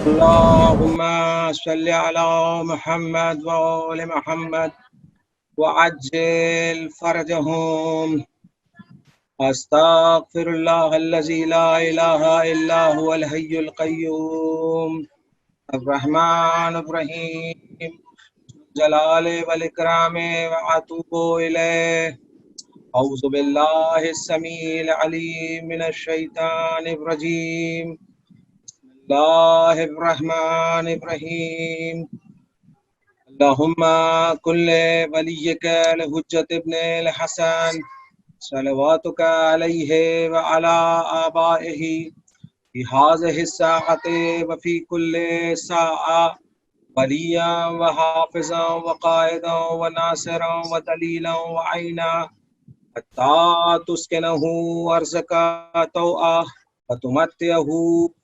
اللهم صل على محمد وآل محمد وعجل فرجهم. استغفر الله الذي لا اله الا هو الحي القيوم الرحمن الرحيم جلال والاکرام واتوب الیہ. اعوذ باللہ السمیع العلیم من الشیطان الرجیم. بسم اللہ الرحمن الرحیم. اللہم کل ولیک الحجۃ ابن الحسن صلواتک علیہ وعلی آبائہ فی هذه الساعة وفی کل ساعة ولیا وحافظا وقائدا وناصرا ودلیلا وعینا حتی تسکنہ ارضک طوعا وتمتعہ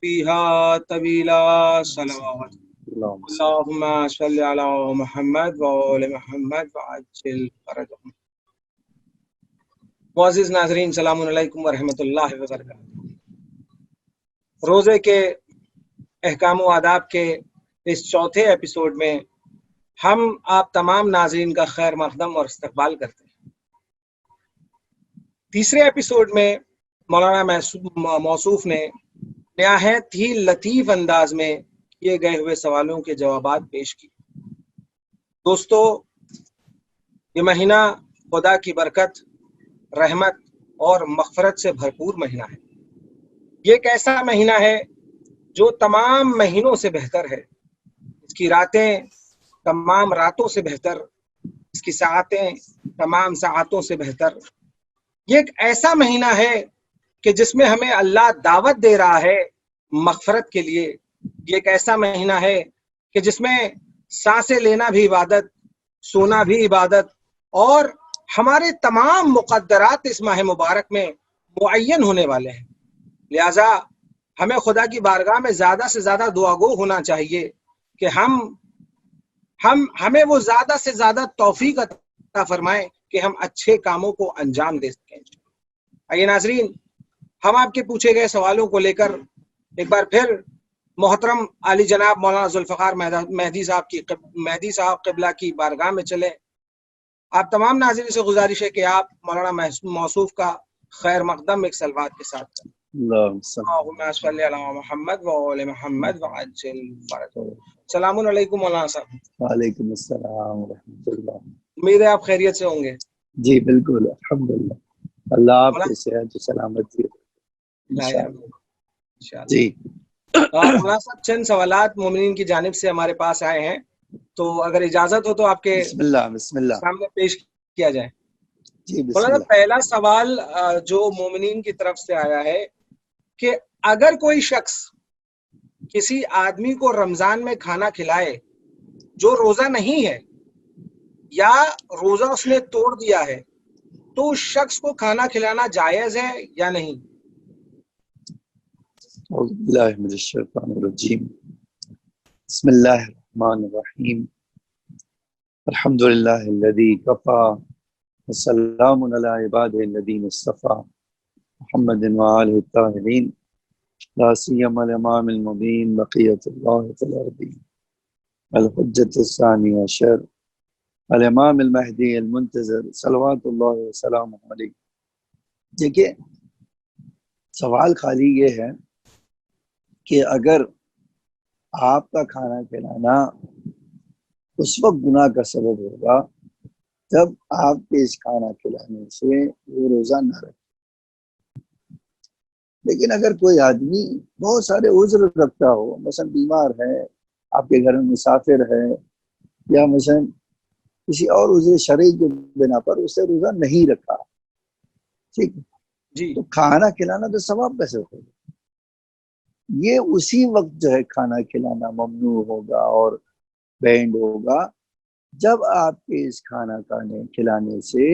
فیہا طویلا. صلوات اللہم صلی علی محمد وآل محمد وعجل فرجهم. معزز ناظرین، السلام علیکم ورحمۃ اللہ وبرکاتہ. روزے کے احکام و آداب کے اس چوتھے ایپیسوڈ میں ہم آپ تمام ناظرین کا خیر مقدم اور استقبال کرتے ہیں. تیسرے ایپیسوڈ میں مولانا موصوف نے نہایت ہی لطیف انداز میں کیے گئے ہوئے سوالوں کے جوابات پیش کیے. دوستو، یہ مہینہ خدا کی برکت، رحمت اور مغفرت سے بھرپور مہینہ ہے. یہ ایک ایسا مہینہ ہے جو تمام مہینوں سے بہتر ہے. اس کی راتیں تمام راتوں سے بہتر، اس کی ساعتیں تمام ساعتوں سے بہتر. یہ ایک ایسا مہینہ ہے کہ جس میں ہمیں اللہ دعوت دے رہا ہے مغفرت کے لیے. یہ ایک ایسا مہینہ ہے کہ جس میں سانسیں لینا بھی عبادت، سونا بھی عبادت، اور ہمارے تمام مقدرات اس ماہ مبارک میں معین ہونے والے ہیں. لہذا ہمیں خدا کی بارگاہ میں زیادہ سے زیادہ دعاگو ہونا چاہیے کہ ہمیں وہ زیادہ سے زیادہ توفیق عطا فرمائے کہ ہم اچھے کاموں کو انجام دے سکیں. آئیے ناظرین، ہم آپ کے پوچھے گئے سوالوں کو لے کر ایک بار پھر محترم علی جناب مولانا ذوالفقار مہدی صاحب قبلہ کی بارگاہ میں چلے. آپ تمام ناظرین سے گزارش ہے کہ آپ مولانا موصوف کا خیر مقدم ایک صلوات کے ساتھ کریں. اللہم صلی علی محمد وآل محمد وعجل فرجہ. السلام علیکم مولانا صاحب. وعلیکم السلام ورحمۃ اللہ. امید ہے آپ خیریت سے ہوں گے. جی بالکل، الحمدللہ. اللہ آپ کو صحت و سلامتی دے. جی مولانا صاحب، چند سوالات مومنین کی جانب سے ہمارے پاس آئے ہیں، تو اگر اجازت ہو تو آپ کے بسم اللہ سامنے پیش کیا جائے. جی بسم مولانا، اللہ. پہلا سوال جو مومنین کی طرف سے آیا ہے کہ اگر کوئی شخص کسی آدمی کو رمضان میں کھانا کھلائے جو روزہ نہیں ہے یا روزہ اس نے توڑ دیا ہے، تو اس شخص کو کھانا کھلانا جائز ہے یا نہیں؟ اعوذ باللہ من الشیطان الرجیم. بسم اللہ الرحمن الرحیم. الحمدللہ الذی کفا وسلام علی عبادہ الذین اصطفی محمد وآلہ الطاہرین لا سیما الامام المبین بقیۃ اللہ فی الارض الحجۃ الثانی عشر الامام المہدی المنتظر صلوات اللہ وسلامہ علیہ. دیکھیے، سوال خالی یہ ہے کہ اگر آپ کا کھانا کھلانا اس وقت گناہ کا سبب ہوگا جب آپ کے اس کھانا کھلانے سے وہ روزہ نہ رکھے. لیکن اگر کوئی آدمی بہت سارے عذر رکھتا ہو، مثلا بیمار ہے، آپ کے گھر میں مسافر ہے، یا مثلا کسی اور عذر شرعی کے بنا پر اسے روزہ نہیں رکھا، ٹھیک ہے، جی تو کھانا کھلانا تو ثواب کیسے ہوگا؟ یہ اسی وقت جو ہے کھانا کھلانا ممنوع ہوگا اور بینڈ ہوگا جب آپ کے اس کھانا کھلانے سے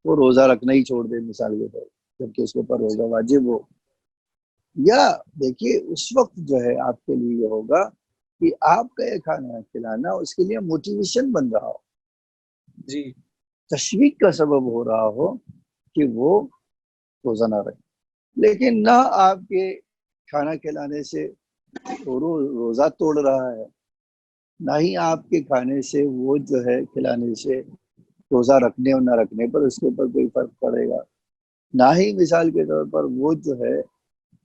وہ روزہ رکھنا ہی چھوڑ دے، مثال کے طور جبکہ اس کے اوپر روزہ واجب ہو. یا دیکھیے، اس وقت جو ہے آپ کے لیے یہ ہوگا کہ آپ کا یہ کھانا کھلانا اس کے لیے موٹیویشن بن رہا ہو، جی تشویق کا سبب ہو رہا ہو کہ وہ روزہ نہ رکھے. لیکن نہ آپ کے کھانا کھلانے سے تو روزہ توڑ رہا ہے، نہ ہی آپ کے کھانے سے وہ جو ہے کھلانے سے روزہ رکھنے اور نہ رکھنے پر اس کے اوپر کوئی فرق پڑے گا، نہ ہی مثال کے طور پر وہ جو ہے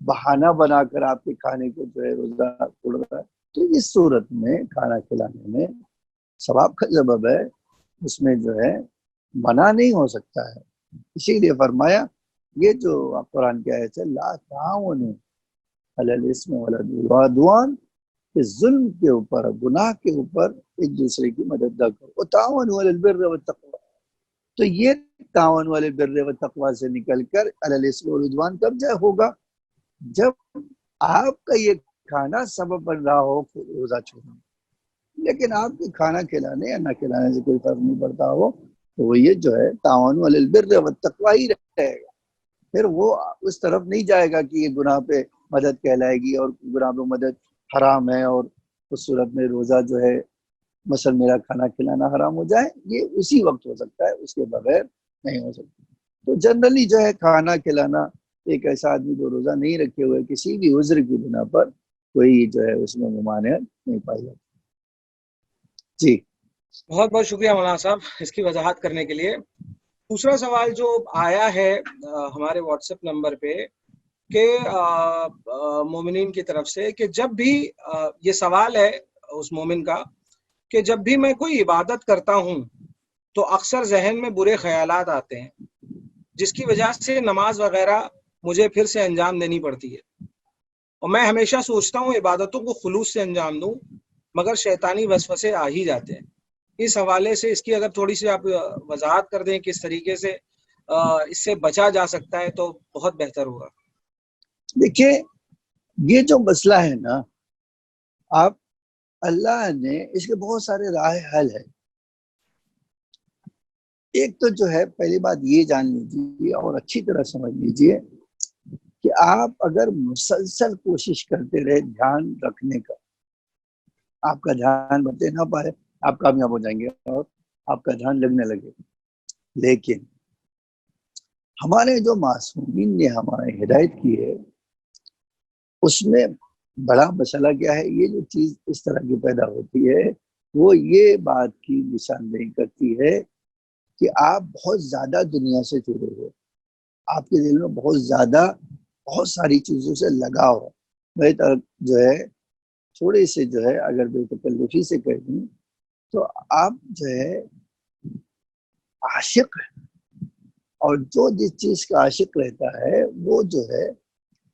بہانہ بنا کر آپ کے کھانے کو جو ہے روزہ توڑ رہا ہے۔ تو اس صورت میں کھانا کھلانے میں ثواب کا سبب ہے، اس میں جو ہے منع نہیں ہو سکتا ہے۔ اسی لیے فرمایا یہ جو قرآن کی آیت ہے لا تعاونوا علی الاثم والعدوان، کہ ظلم کے اوپر گناہ کے اوپر ایک دوسرے کی مدد نہ کرو، وتعاونوا علی البر والتقوی۔ تو یہ تعاون والے بر و تقوی سے نکل کر علی الاثم والعدوان کب جائے ہوگا؟ جب آپ کا یہ کھانا سبب بن رہا ہو روزہ چھوڑنے، لیکن آپ کے کھانا کھلانے یا نہ کھلانے سے کوئی فرق نہیں پڑتا ہو تو وہ یہ جو ہے تعاون علی البر والتقوی ہی رہے گا، پھر وہ اس طرف نہیں جائے گا کہ یہ گناہ پہ مدد کہلائے گی اور گناہ پہ مدد حرام ہے، اور اس صورت میں روزہ جو ہے مثلا میرا کھانا کھلانا حرام ہو جائے۔ یہ اسی وقت ہو سکتا ہے، اس کے بغیر نہیں ہو سکتا۔ تو جنرلی جو ہے کھانا کھلانا ایک ایسا آدمی جو روزہ نہیں رکھے ہوئے کسی بھی عذر کی بنا پر کوئی جو ہے اس میں ممانعت نہیں پائی جاتی۔ جی بہت بہت شکریہ مولانا صاحب اس کی وضاحت کرنے کے لیے۔ دوسرا سوال جو آیا ہے ہمارے واٹس ایپ نمبر پہ کہ مومنین کی طرف سے، کہ جب بھی یہ سوال ہے اس مومن کا کہ جب بھی میں کوئی عبادت کرتا ہوں تو اکثر ذہن میں برے خیالات آتے ہیں، جس کی وجہ سے نماز وغیرہ مجھے پھر سے انجام دینی پڑتی ہے، اور میں ہمیشہ سوچتا ہوں عبادتوں کو خلوص سے انجام دوں، مگر شیطانی وسوسے آ ہی جاتے ہیں۔ اس حوالے سے اس کی اگر تھوڑی سی آپ وضاحت کر دیں کس طریقے سے اس سے بچا جا سکتا ہے تو بہت بہتر ہوگا۔ دیکھیے یہ جو مسئلہ ہے نا، آپ اللہ نے اس کے بہت سارے راہ حل ہے۔ ایک تو جو ہے پہلی بات یہ جان لیجیے اور اچھی طرح سمجھ لیجیے کہ آپ اگر مسلسل کوشش کرتے رہے دھیان رکھنے کا، آپ کا دھیان بنتے نہ پائے، آپ کامیاب ہو جائیں گے اور آپ کا دھیان لگنے لگے۔ لیکن ہمارے جو معصومین نے ہمارے ہدایت کی ہے اس میں بڑا مسئلہ کیا ہے، یہ جو چیز اس طرح کی پیدا ہوتی ہے وہ یہ بات کی نشاندہی کرتی ہے کہ آپ بہت زیادہ دنیا سے جڑے ہوئے، آپ کے دل میں بہت ساری چیزوں سے لگاؤ ہے۔ میں جو ہے تھوڑے سے جو ہے اگر بے تکلفی سے کہہ دوں تو آپ جو ہے عاشق ہے، اور جو جس چیز کا عاشق رہتا ہے وہ جو ہے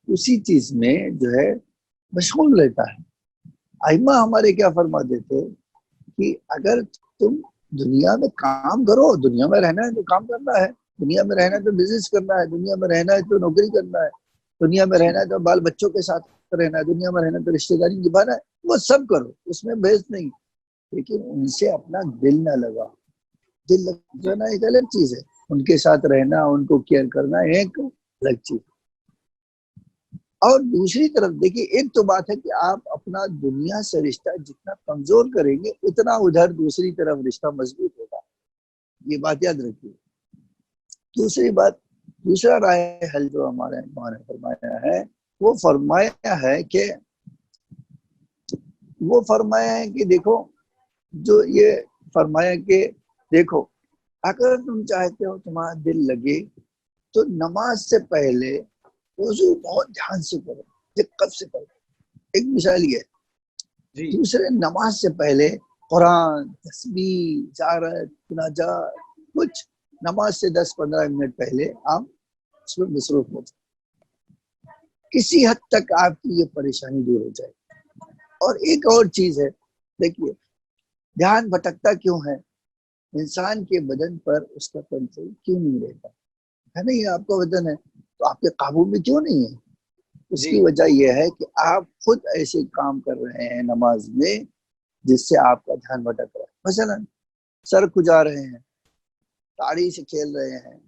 اسی چیز میں جو ہے مشغول رہتا ہے۔ ائمہ ہمارے کیا فرماتے تھے کہ اگر تم دنیا میں کام کرو، دنیا میں رہنا ہے تو کام کرنا ہے، دنیا میں رہنا ہے تو بزنس کرنا ہے، دنیا میں رہنا ہے تو نوکری کرنا ہے، دنیا میں رہنا ہے تو بال بچوں کے ساتھ رہنا ہے، دنیا میں رہنا ہے تو رشتہ داری نبھانا ہے، وہ سب کرو، اس میں بحث نہیں، لیکن ان سے اپنا دل نہ لگا۔ دل لگانا ایک الگ چیز ہے، ان کے ساتھ رہنا، ان کو کیئر کرنا ایک الگ چیز۔ اور دوسری طرف دیکھیے ایک تو بات ہے کہ آپ اپنا دنیا سے رشتہ جتنا کمزور کریں گے اتنا ادھر دوسری طرف رشتہ مضبوط ہوگا، یہ بات یاد رکھیے۔ دوسری بات، دوسرا رائے حل جو ہمارے نے فرمایا ہے وہ فرمایا ہے کہ دیکھو، جو یہ فرمایا کہ دیکھو اگر تم چاہتے ہو تمہارا دل لگے تو نماز سے پہلے وضو بہت دھیان سے کرو، دقت سے کرو۔ ایک مثال یہ ہے۔ دوسرے، نماز سے پہلے قرآن، تسبیح، زیارت، مناجات، کچھ نماز سے 10-15 منٹ پہلے آپ اس میں مصروف ہو جائیں، کسی حد تک آپ کی یہ پریشانی دور ہو جائے۔ اور ایک اور چیز ہے، دیکھیے دھیان بھٹکتا کیوں ہے؟ انسان کے بدن پر اس کا کنٹرول کیوں نہیں رہتا ہے؟ نا یہ آپ کا بدن ہے تو آپ کے قابو میں کیوں نہیں ہے؟ اس کی وجہ یہ ہے کہ آپ خود ایسے کام کر رہے ہیں نماز میں جس سے آپ کا دھیان بھٹک رہا ہے۔ مثلا سر کھجا رہے ہیں، تاڑی سے کھیل رہے ہیں،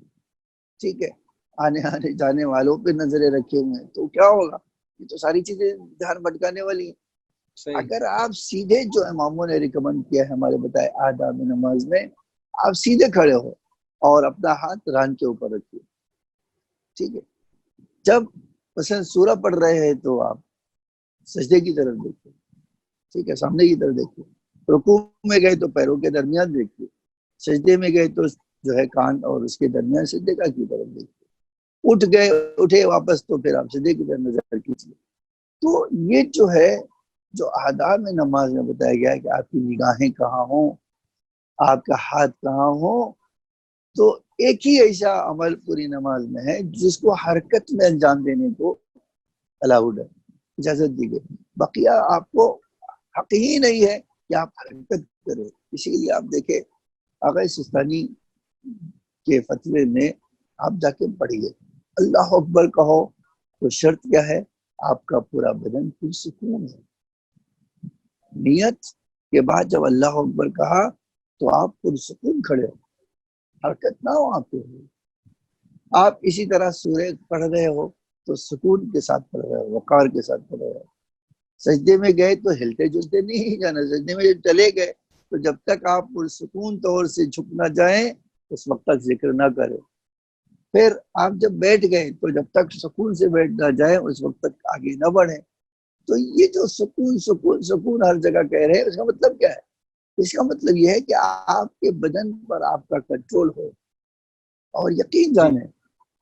ٹھیک ہے، آنے جانے والوں پہ نظریں رکھے ہوئے ہیں، تو کیا ہوگا؟ یہ تو ساری چیزیں دھیان بھٹکانے والی ہیں۔ اگر آپ سیدھے جو اماموں نے ریکمنڈ کیا ہے ہمارے بتائے آداب نماز میں، آپ سیدھے کھڑے ہو اور اپنا ہاتھ ران کے اوپر رکھیے، ٹھیک ہے۔ جب مثلا سورہ پڑھ رہے ہیں تو آپ سجدے کی طرف دیکھیے، ٹھیک ہے، سامنے کی طرف دیکھیے، رکوع میں گئے تو پیروں کے درمیان دیکھیے، سجدے میں گئے تو جو ہے کان اور اس کے درمیان سجدے کا کی طرف دیکھیے، اٹھ گئے اٹھے واپس تو پھر آپ سجدے کی طرف نظر کیجیے۔ تو یہ جو ہے جو آداب میں نماز میں بتایا گیا ہے کہ آپ کی نگاہیں کہاں ہوں، آپ کا ہاتھ کہاں ہو، تو ایک ہی ایسا عمل پوری نماز میں ہے جس کو حرکت میں انجام دینے کو الاؤڈ ہے، اجازت دی گئی، بقیہ آپ کو حق ہی نہیں ہے کہ آپ حرکت کریں۔ اسی لیے آپ دیکھیں آقا سستانی کے فتوے میں آپ جا کے پڑھیے اللہ اکبر کہو تو شرط کیا ہے؟ آپ کا پورا بدن پرسکون ہے۔ نیت کے بعد جب اللہ اکبر کہا تو آپ پرسکون کھڑے ہو، حرکت نہ ہو آپ کے لیے۔ آپ اسی طرح سورہ پڑھ رہے ہو تو سکون کے ساتھ پڑھ رہے ہو، وقار کے ساتھ پڑھ رہے ہو۔ سجدے میں گئے تو ہلتے جلتے نہیں جانا، سجدے میں جب چلے گئے تو جب تک آپ پرسکون طور سے جھک نہ جائیں اس وقت تک ذکر نہ کریں۔ پھر آپ جب بیٹھ گئے تو جب تک سکون سے بیٹھ نہ جائیں اس وقت تک آگے نہ بڑھیں۔ تو یہ جو سکون سکون سکون ہر جگہ کہہ رہے ہیں، اس کا مطلب کیا ہے؟ اس کا مطلب یہ ہے کہ آپ کے بدن پر آپ کا کنٹرول ہو، اور یقین جانیں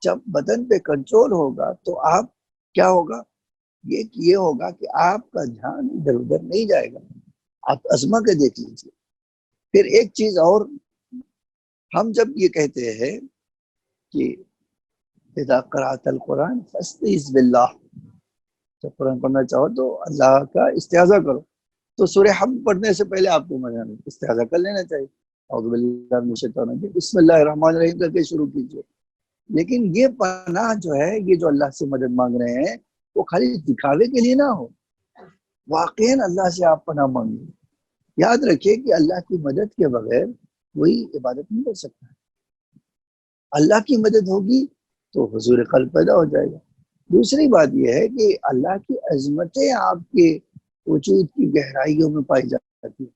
جب بدن پہ کنٹرول ہوگا تو آپ کیا ہوگا؟ یہ ہوگا کہ آپ کا دھیان ادھر ادھر نہیں جائے گا۔ آپ آزما کے دیکھ لیجیے۔ پھر ایک چیز اور، ہم جب یہ کہتے ہیں کہ اذا قرأت القرآن فاستعذ باللہ، جب قرآن پڑھنا چاہو تو اللہ کا استعاذہ کرو، تو سورہ حمد پڑھنے سے پہلے آپ کو استعاذہ کر لینا چاہیے، اعوذ باللہ من الشیطان الرجیم بسم اللہ الرحمن الرحیم کر کے شروع کیجیے۔ لیکن یہ پناہ جو ہے، یہ جو اللہ سے مدد مانگ رہے ہیں، وہ خالی دکھاوے کے لیے نہ ہو، واقعاً اللہ سے آپ پناہ مانگیں۔ یاد رکھیے کہ اللہ کی مدد کے بغیر کوئی عبادت نہیں کر سکتا۔ اللہ کی مدد ہوگی تو حضور قلب پیدا ہو جائے گا۔ دوسری بات یہ ہے کہ اللہ کی عظمتیں آپ کے وجود کی گہرائیوں میں پائی جاتی ہے۔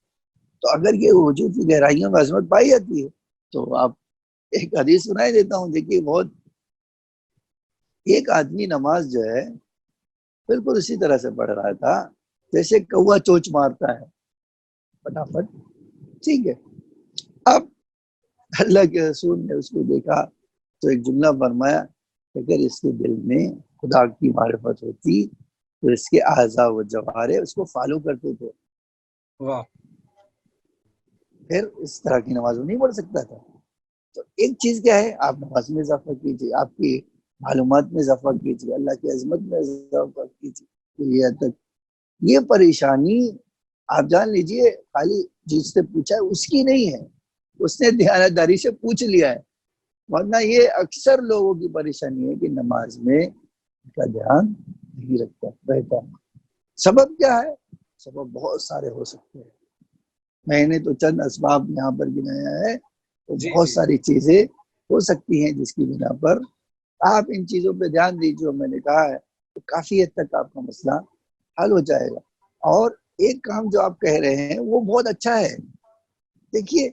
تو اگر یہ وجود کی گہرائیوں میں عظمت پائی جاتی ہے تو آپ ایک حدیث سنائی دیتا ہوں، دیکھیے بہت، ایک آدمی نماز جو ہے بالکل اسی طرح سے پڑھ رہا تھا جیسے کوا چوچ مارتا ہے فٹافٹ، ٹھیک ہے۔ اب اللہ کے رسول نے اس کو دیکھا تو ایک جملہ فرمایا کہ اگر اس کے دل میں خدا کی معرفت ہوتی تو اس کے اعضاء و جوارے اس کو فالو کرتے تھے، واہ، پھر اس طرح کی نماز وہ نہیں پڑھ سکتا تھا۔ تو ایک چیز کیا ہے، آپ نماز میں اضافہ کیجیے، آپ کی معلومات میں اضافہ کیجیے، اللہ کی عظمت میں اضافہ کیجیے۔ یہ تک یہ پریشانی آپ جان لیجئے خالی جس سے پوچھا ہے اس کی نہیں ہے، اس نے دیانتداری سے پوچھ لیا ہے، ورنہ یہ اکثر لوگوں کی پریشانی ہے کہ نماز میں ان کا دھیان نہیں رہتا۔ سبب کیا ہے؟ سبب بہت سارے ہو سکتے ہیں، میں نے تو چند اسباب یہاں پر گنایا ہے، تو بہت ساری چیزیں ہو سکتی ہیں جس کی بنا پر آپ ان چیزوں پہ دھیان دیجیے، میں نے کہا ہے تو کافی حد تک آپ کا مسئلہ حل ہو جائے گا۔ اور ایک کام جو آپ کہہ رہے ہیں وہ بہت اچھا ہے، دیکھیے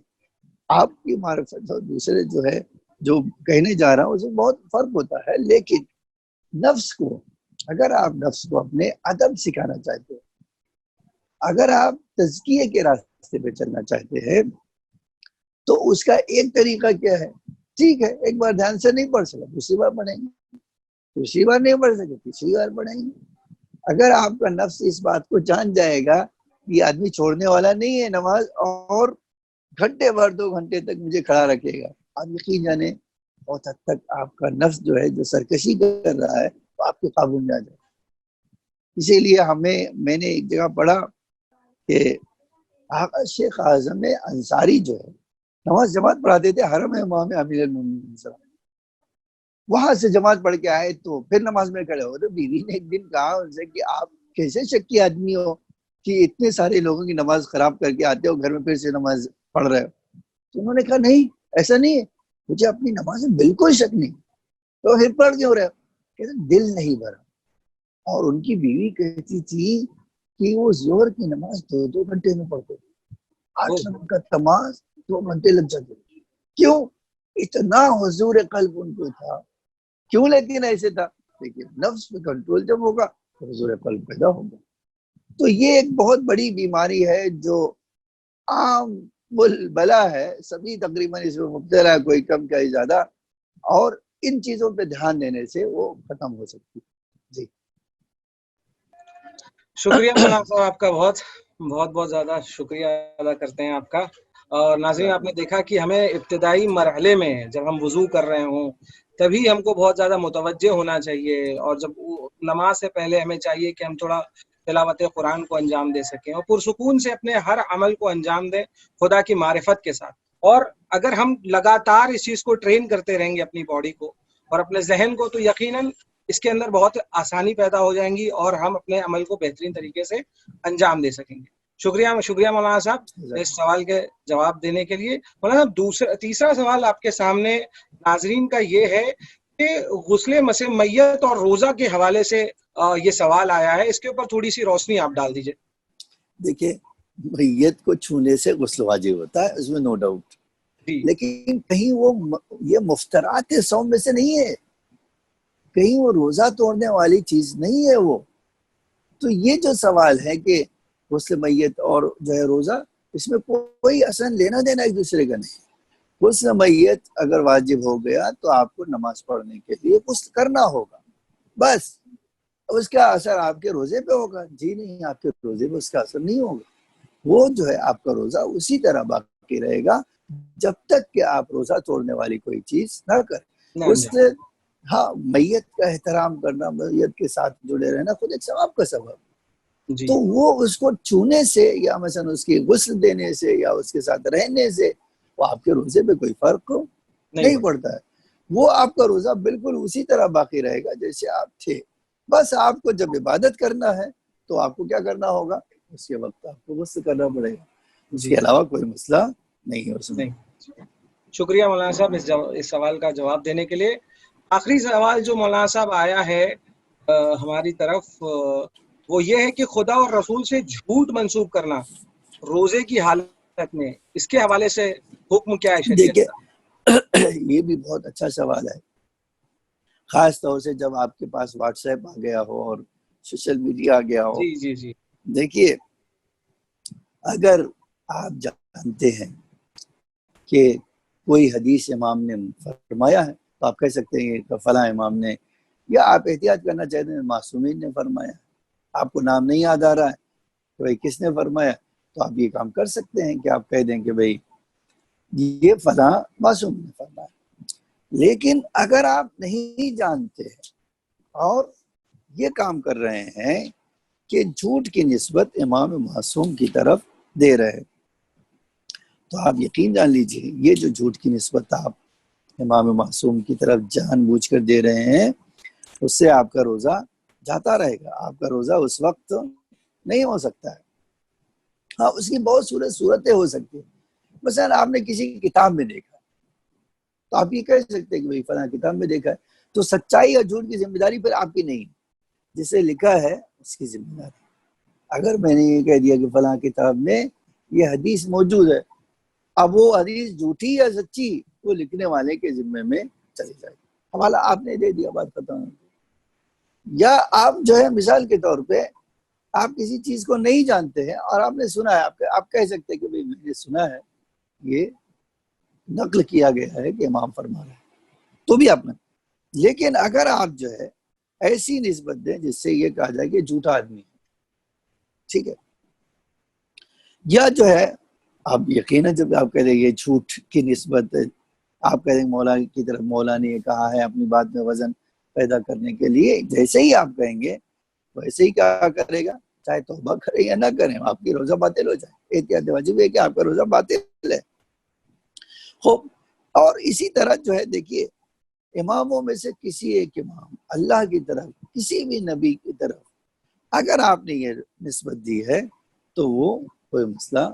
آپ کی معرفت اور دوسرے جو ہے جو کہنے جا رہا ہوں اس میں بہت فرق ہوتا ہے، لیکن نفس کو، اگر آپ نفس کو اپنے ادب سکھانا چاہتے ہیں، اگر آپ تزکیے کے راستے پہ چلنا چاہتے ہیں تو اس کا ایک طریقہ کیا ہے؟ ٹھیک ہے ایک بار دھیان سے نہیں پڑھ سکا دوسری بار پڑھیں گے، دوسری بار نہیں پڑھ سکے تیسری بار پڑھیں گے۔ اگر آپ کا نفس اس بات کو جان جائے گا کہ یہ آدمی چھوڑنے والا نہیں ہے نماز، اور گھنٹے بھر 2 گھنٹے تک مجھے کھڑا رکھے گا، آپ یقین جانے بہت حد تک آپ کا نفس جو ہے جو سرکشی کر رہا ہے وہ آپ کے قابو میں آ جائے۔ اسی لیے میں نے ایک جگہ پڑھا کہ آقا شیخ اعظم انصاری جو ہے نماز جماعت پڑھاتے تھے حرم امام امیر المومنین صلی اللہ علیہ وسلم، وہاں سے جماعت پڑھ کے آئے تو پھر نماز میں کھڑے ہو، تو بیوی نے ایک دن کہا ان سے کہ آپ کیسے شکی آدمی ہو کہ اتنے سارے لوگوں کی نماز خراب کر کے آتے ہو گھر میں پھر سے نماز پڑھ رہے ہو؟ تو انہوں نے کہا نہیں ایسا نہیں ہے، مجھے اپنی نماز میں بالکل شک نہیں، تو پھر پڑھ کیوں رہے ہو؟ کہتے دل نہیں بھرا۔ اور ان کی بیوی کہتی تھی کہ وہ ظہر کی نماز 2 گھنٹے میں پڑھتے تھے، 8 رکعت نماز 2 گھنٹے لگ جاتے، کیوں؟ اتنا حضور قلب ان کو تھا۔ کیوں؟ لیکن ایسے تھا، لیکن نفس پہ کنٹرول جب ہوگا تو حضور قلب پیدا ہوگا۔ تو یہ ایک بہت بڑی بیماری ہے جو عام بلا ہے، سبھی تقریباً اس میں مبتلا ہے، کوئی کم کوئی زیادہ، اور ان چیزوں پہ دھیان دینے سے وہ ختم ہو سکتی ہے۔ جی شکریہ مولانا صاحب، آپ کا بہت بہت بہت زیادہ شکریہ ادا کرتے ہیں آپ کا۔ اور ناظرین، آپ نے دیکھا کہ ہمیں ابتدائی مرحلے میں جب ہم وضو کر رہے ہوں تبھی ہم کو بہت زیادہ متوجہ ہونا چاہیے، اور جب نماز سے پہلے ہمیں چاہیے کہ ہم تھوڑا تلاوت قرآن کو انجام دے سکیں اور پرسکون سے اپنے ہر عمل کو انجام دیں خدا کی معرفت کے ساتھ۔ اور اگر ہم لگاتار اس چیز کو ٹرین کرتے رہیں گے اپنی باڈی کو اور اپنے ذہن کو، تو یقیناً اس کے اندر بہت آسانی پیدا ہو جائیں گی اور ہم اپنے عمل کو بہترین طریقے سے انجام دے سکیں گے۔ شکریہ مولانا صاحب اس سوال کے جواب دینے کے لیے۔ مولانا صاحب، تیسرا سوال آپ کے سامنے ناظرین کا یہ ہے کہ غسل مسح میت اور روزہ کے حوالے سے یہ سوال آیا ہے، اس کے اوپر تھوڑی سی روشنی آپ ڈال دیجئے۔ دیکھیں، میت کو چھونے سے غسل واجب ہوتا ہے، اس میں نو ڈاؤٹ، جی لیکن کہیں وہ یہ مفترات صوم میں سے نہیں ہے، کہیں وہ روزہ توڑنے والی چیز نہیں ہے وہ۔ تو یہ جو سوال ہے کہ غسل میت اور جو ہے روزہ، اس میں کوئی اصلا لینا دینا ایک دوسرے کا نہیں۔ غسل میت اگر واجب ہو گیا تو آپ کو نماز پڑھنے کے لیے غسل کرنا ہوگا، بس اس کا اثر آپ کے روزے پہ ہوگا؟ جی نہیں، آپ کے روزے پہ اس کا اثر نہیں ہوگا۔ وہ جو ہے آپ کا روزہ اسی طرح باقی رہے گا جب تک کہ آپ روزہ توڑنے والی کوئی چیز نہ کریں۔ اس سے ہاں، میت کا احترام کرنا، میت کے ساتھ جڑے رہنا خود ایک ثواب کا سبب، جی تو وہ اس کو چھونے سے یا مثلا اس کی غسل دینے سے یا اس کے ساتھ رہنے سے وہ آپ کے روزے پہ کوئی فرق نہیں پڑتا ہے۔ وہ آپ کا روزہ بالکل اسی طرح باقی رہے گا جیسے آپ تھے۔ بس آپ کو جب عبادت کرنا ہے تو آپ کو کیا کرنا ہوگا؟ اس کے وقت آپ کو غسل کرنا پڑے گا، اس کے علاوہ کوئی مسئلہ نہیں ہے اس میں۔ شکریہ مولانا صاحب اس سوال کا جواب دینے کے لیے۔ آخری سوال جو مولانا صاحب آیا ہے ہماری طرف، وہ یہ ہے کہ خدا اور رسول سے جھوٹ منسوب کرنا روزے کی حالت میں، اس کے حوالے سے حکم کیا ہے شریعت دیکھیں، کا؟ یہ بھی بہت اچھا سوال ہے، خاص طور سے جب آپ کے پاس واٹس ایپ آ گیا ہو اور سوشل میڈیا آ گیا ہو۔ جی دیکھیے، اگر آپ جانتے ہیں کہ کوئی حدیث امام نے فرمایا ہے تو آپ کہہ سکتے ہیں کہ فلاں امام نے، یا آپ احتیاط کرنا چاہتے ہیں معصومین نے فرمایا، آپ کو نام نہیں یاد آ رہا ہے کہ بھائی کس نے فرمایا، تو آپ یہ کام کر سکتے ہیں کہ آپ کہہ دیں کہ بھائی یہ فلاں معصوم نے فرمایا۔ لیکن اگر آپ نہیں جانتے اور یہ کام کر رہے ہیں کہ جھوٹ کی نسبت امام معصوم کی طرف دے رہے ہیں، تو آپ یقین جان لیجئے یہ جو جھوٹ کی نسبت آپ امام معصوم کی طرف جان بوجھ کر دے رہے ہیں، اس سے آپ کا روزہ جاتا رہے گا، آپ کا روزہ اس وقت نہیں ہو سکتا ہے۔ ہاں، اس کی بہت صورتیں ہو سکتی ہیں۔ مثلا آپ نے کسی کی کتاب میں دیکھا تو آپ یہ کہہ سکتے ہیں کہ بھائی فلاں کتاب میں دیکھا ہے، تو سچائی اور جھوٹ کی ذمہ داری پھر آپ کی نہیں، جسے لکھا ہے اس کی ذمہ داری۔ اگر میں نے یہ کہہ دیا کہ فلاں کتاب میں یہ حدیث موجود ہے، اب وہ حدیث جھوٹی یا سچی وہ لکھنے والے کے ذمے میں چلی جائے گی، حوالہ آپ نے دے دیا، بات ختم۔ یا آپ جو ہے مثال کے طور پہ آپ کسی چیز کو نہیں جانتے ہیں اور آپ نے سنا ہے، آپ کہہ سکتے ہیں کہ بھائی میں نے سنا ہے، یہ نقل کیا گیا ہے کہ امام فرما رہے ہیں، تو بھی آپ نے۔ لیکن اگر آپ جو ہے ایسی نسبت دیں جس سے یہ کہا جائے کہ جھوٹا آدمی ہے، ٹھیک ہے، یا جو ہے آپ یقیناً جب آپ کہہ دیں یہ جھوٹ کی نسبت ہے، آپ کہہ دیں مولا کی طرف مولا نے یہ کہا ہے اپنی بات میں وزن پیدا کرنے کے لیے، جیسے ہی آپ کہیں گے ویسے ہی کیا کرے گا، چاہے توبہ کریں یا نہ کریں، آپ کی روزہ باطل ہو جائے۔ احتیاط واجب ہے کہ آپ کا روزہ باطل ہے۔ خوب، اور اسی طرح جو ہے دیکھیے، اماموں میں سے کسی ایک امام اللہ کی طرف، کسی بھی نبی کی طرف اگر آپ نے یہ نسبت دی ہے تو وہ کوئی مسئلہ،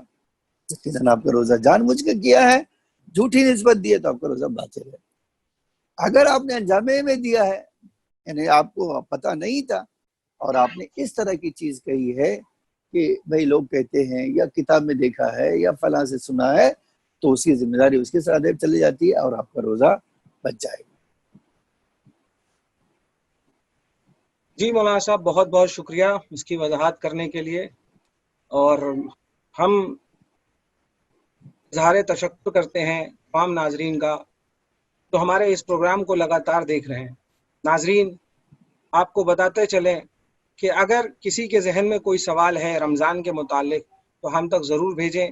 یقیناً آپ کا روزہ جان بوجھ کر کیا ہے، جھوٹی نسبت دی ہے تو آپ کا روزہ باطل ہے۔ اگر آپ نے انجامے میں دیا ہے، یعنی آپ کو پتہ نہیں تھا اور آپ نے اس طرح کی چیز کہی ہے کہ بھئی لوگ کہتے ہیں یا کتاب میں دیکھا ہے یا فلاں سے سنا ہے، تو اس کی ذمہ داری اس کے ساتھ چلی جاتی ہے اور آپ کا روزہ بچ جائے گا۔ جی مولانا صاحب، بہت بہت شکریہ اس کی وضاحت کرنے کے لیے، اور ہم اظہار تشکر کرتے ہیں تمام ناظرین کا جو ہمارے اس پروگرام کو لگاتار دیکھ رہے ہیں۔ ناظرین، آپ کو بتاتے چلیں کہ اگر کسی کے ذہن میں کوئی سوال ہے رمضان کے متعلق تو ہم تک ضرور بھیجیں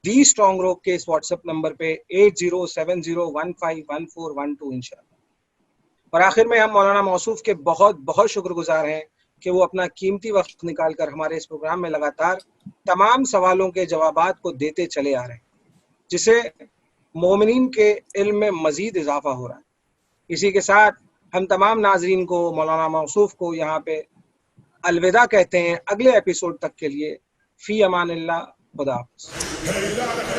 دی اسٹرانگ روک کے اس واٹس ایپ نمبر پہ 8070151412 انشاءاللہ۔ اور آخر میں ہم مولانا موصوف کے بہت بہت شکر گزار ہیں کہ وہ اپنا قیمتی وقت نکال کر ہمارے اس پروگرام میں لگاتار تمام سوالوں کے جوابات کو دیتے چلے آ رہے ہیں، جسے مومنین کے علم میں مزید اضافہ ہو رہا ہے۔ اسی کے ساتھ ہم تمام ناظرین کو، مولانا موصوف کو یہاں پہ الوداع کہتے ہیں اگلے ایپیسوڈ تک کے لیے۔ فی امان اللہ، خدا حافظ۔